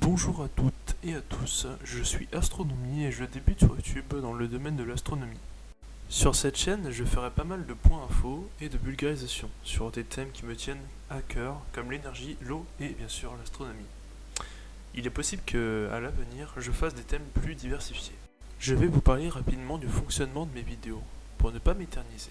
Bonjour à toutes et à tous, je suis Astronomie et je débute sur YouTube dans le domaine de l'astronomie. Sur cette chaîne, je ferai pas mal de points infos et de vulgarisation sur des thèmes qui me tiennent à cœur, comme l'énergie, l'eau et bien sûr l'astronomie. Il est possible que, à l'avenir, je fasse des thèmes plus diversifiés. Je vais vous parler rapidement du fonctionnement de mes vidéos, pour ne pas m'éterniser.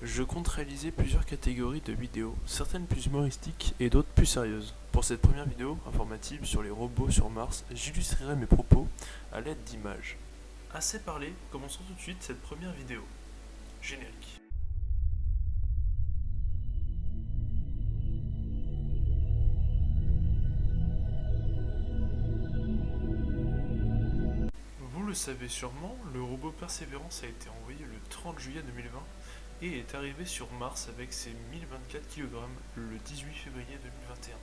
Je compte réaliser plusieurs catégories de vidéos, certaines plus humoristiques et d'autres plus sérieuses. Pour cette première vidéo informative sur les robots sur Mars, j'illustrerai mes propos à l'aide d'images. Assez parlé, commençons tout de suite cette première vidéo. Générique. Vous le savez sûrement, le robot Perseverance a été envoyé le 30 juillet 2020 et est arrivé sur Mars avec ses 1024 kg le 18 février 2021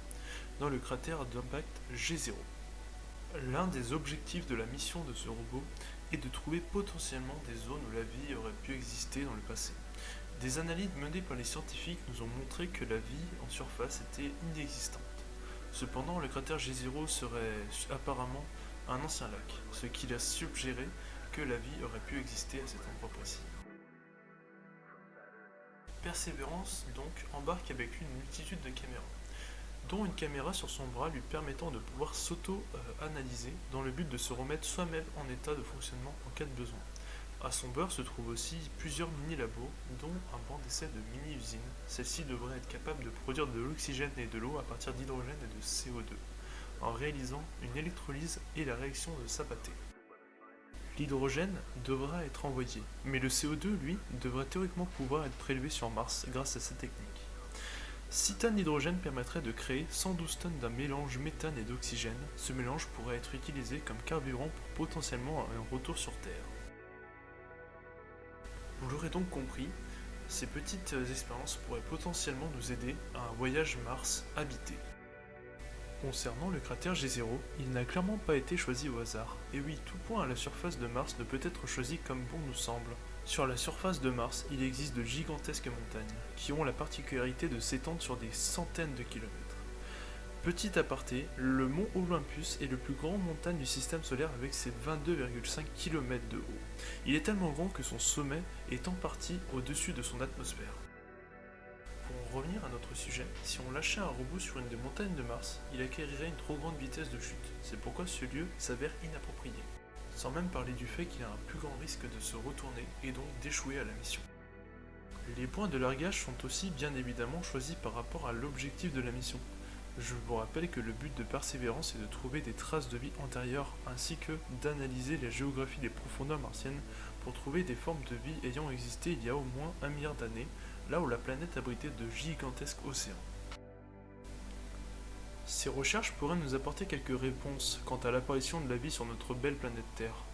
dans le cratère d'impact G0. L'un des objectifs de la mission de ce robot est de trouver potentiellement des zones où la vie aurait pu exister dans le passé. Des analyses menées par les scientifiques nous ont montré que la vie en surface était inexistante. Cependant, le cratère G0 serait apparemment un ancien lac, ce qui laisse suggérer que la vie aurait pu exister à cet endroit précis. Perseverance donc embarque avec lui une multitude de caméras, dont une caméra sur son bras lui permettant de pouvoir s'auto-analyser dans le but de se remettre soi-même en état de fonctionnement en cas de besoin. À son bord se trouvent aussi plusieurs mini-labos, dont un banc d'essai de mini-usines. Celle-ci devrait être capable de produire de l'oxygène et de l'eau à partir d'hydrogène et de CO2, en réalisant une électrolyse et la réaction de Sabatier. L'hydrogène devra être envoyé, mais le CO2, lui, devrait théoriquement pouvoir être prélevé sur Mars grâce à cette technique. 6 tonnes d'hydrogène permettraient de créer 112 tonnes d'un mélange méthane et d'oxygène. Ce mélange pourrait être utilisé comme carburant pour potentiellement un retour sur Terre. Vous l'aurez donc compris, ces petites expériences pourraient potentiellement nous aider à un voyage Mars habité. Concernant le cratère G0, il n'a clairement pas été choisi au hasard. Et oui, tout point à la surface de Mars ne peut être choisi comme bon nous semble. Sur la surface de Mars, il existe de gigantesques montagnes, qui ont la particularité de s'étendre sur des centaines de kilomètres. Petit aparté, le mont Olympus est le plus grand montagne du système solaire avec ses 22,5 km de haut. Il est tellement grand que son sommet est en partie au-dessus de son atmosphère. Pour revenir à notre sujet, si on lâchait un robot sur une des montagnes de Mars, il acquérirait une trop grande vitesse de chute. C'est pourquoi ce lieu s'avère inapproprié. Sans même parler du fait qu'il a un plus grand risque de se retourner et donc d'échouer à la mission. Les points de largage sont aussi bien évidemment choisis par rapport à l'objectif de la mission. Je vous rappelle que le but de Persévérance est de trouver des traces de vie antérieures ainsi que d'analyser la géographie des profondeurs martiennes pour trouver des formes de vie ayant existé il y a au moins 1 milliard d'années, là où la planète abritait de gigantesques océans. Ces recherches pourraient nous apporter quelques réponses quant à l'apparition de la vie sur notre belle planète Terre.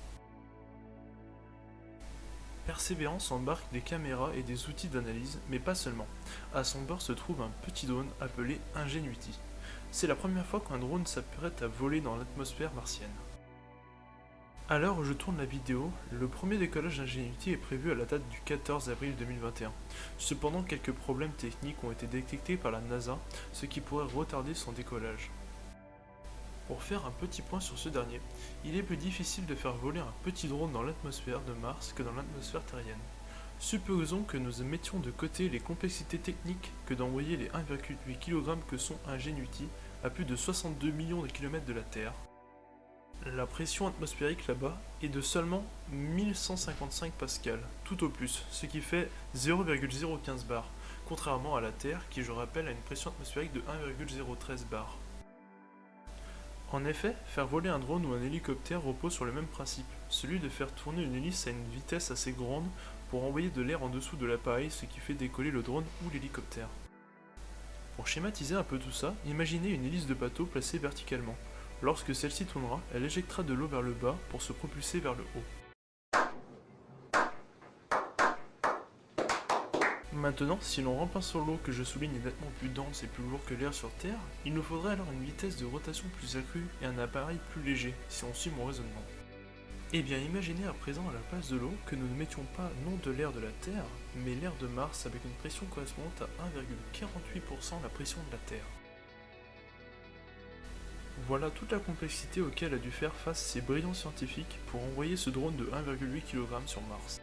Persévérance embarque des caméras et des outils d'analyse, mais pas seulement. À son bord se trouve un petit drone appelé Ingenuity. C'est la première fois qu'un drone s'apprête à voler dans l'atmosphère martienne. À l'heure où je tourne la vidéo, le premier décollage d'Ingenuity est prévu à la date du 14 avril 2021. Cependant, quelques problèmes techniques ont été détectés par la NASA, ce qui pourrait retarder son décollage. Pour faire un petit point sur ce dernier, il est plus difficile de faire voler un petit drone dans l'atmosphère de Mars que dans l'atmosphère terrienne. Supposons que nous mettions de côté les complexités techniques que d'envoyer les 1,8 kg que sont Ingenuity à plus de 62 millions de kilomètres de la Terre. La pression atmosphérique là-bas est de seulement 1155 pascal, tout au plus, ce qui fait 0,015 bar, contrairement à la Terre qui, je rappelle, a une pression atmosphérique de 1,013 bar. En effet, faire voler un drone ou un hélicoptère repose sur le même principe, celui de faire tourner une hélice à une vitesse assez grande pour envoyer de l'air en dessous de l'appareil, ce qui fait décoller le drone ou l'hélicoptère. Pour schématiser un peu tout ça, imaginez une hélice de bateau placée verticalement. Lorsque celle-ci tournera, elle éjectera de l'eau vers le bas pour se propulser vers le haut. Maintenant, si l'on remplit sur l'eau que je souligne est nettement plus dense et plus lourd que l'air sur Terre, il nous faudrait alors une vitesse de rotation plus accrue et un appareil plus léger, si on suit mon raisonnement. Eh bien, imaginez à présent à la place de l'eau que nous ne mettions pas non de l'air de la Terre, mais l'air de Mars avec une pression correspondante à 1,48% la pression de la Terre. Voilà toute la complexité auquel a dû faire face ces brillants scientifiques pour envoyer ce drone de 1,8 kg sur Mars.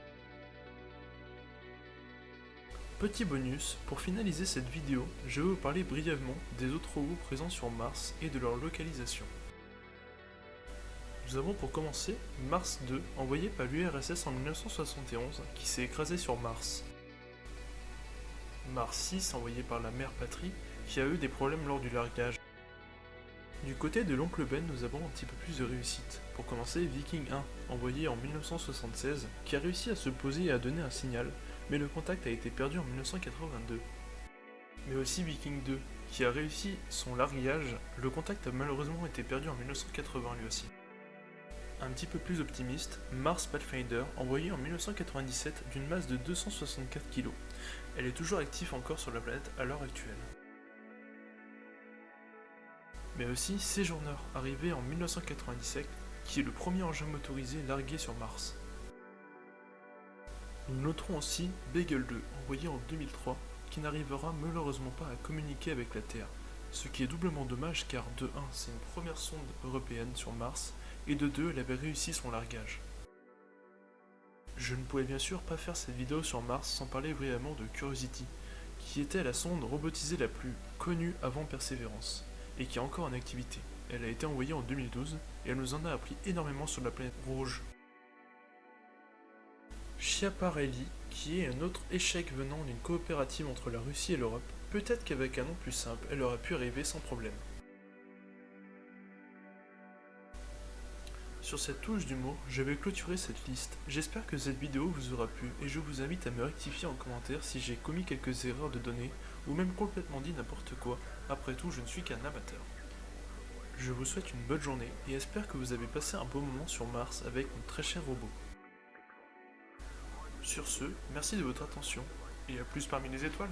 Petit bonus, pour finaliser cette vidéo, je vais vous parler brièvement des autres robots présents sur Mars et de leur localisation. Nous avons pour commencer Mars 2, envoyé par l'URSS en 1971, qui s'est écrasé sur Mars. Mars 6, envoyé par la mère patrie, qui a eu des problèmes lors du largage. Du côté de l'oncle Ben, nous avons un petit peu plus de réussite. Pour commencer, Viking 1, envoyé en 1976, qui a réussi à se poser et à donner un signal, mais le contact a été perdu en 1982. Mais aussi Viking 2, qui a réussi son largage, le contact a malheureusement été perdu en 1980 lui aussi. Un petit peu plus optimiste, Mars Pathfinder, envoyé en 1997 d'une masse de 264 kg. Elle est toujours active encore sur la planète à l'heure actuelle. Mais aussi Sojourner, arrivé en 1997, qui est le premier engin motorisé largué sur Mars. Nous noterons aussi Beagle 2, envoyé en 2003, qui n'arrivera malheureusement pas à communiquer avec la Terre, ce qui est doublement dommage car de 1, c'est une première sonde européenne sur Mars, et de 2, elle avait réussi son largage. Je ne pouvais bien sûr pas faire cette vidéo sur Mars sans parler brièvement de Curiosity, qui était la sonde robotisée la plus connue avant Perseverance, et qui est encore en activité. Elle a été envoyée en 2012, et elle nous en a appris énormément sur la planète rouge. Schiaparelli, qui est un autre échec venant d'une coopérative entre la Russie et l'Europe, peut-être qu'avec un nom plus simple, elle aurait pu arriver sans problème. Sur cette touche d'humour, je vais clôturer cette liste. J'espère que cette vidéo vous aura plu et je vous invite à me rectifier en commentaire si j'ai commis quelques erreurs de données ou même complètement dit n'importe quoi. Après tout, je ne suis qu'un amateur. Je vous souhaite une bonne journée et espère que vous avez passé un beau moment sur Mars avec mon très cher robot. Sur ce, merci de votre attention et à plus parmi les étoiles.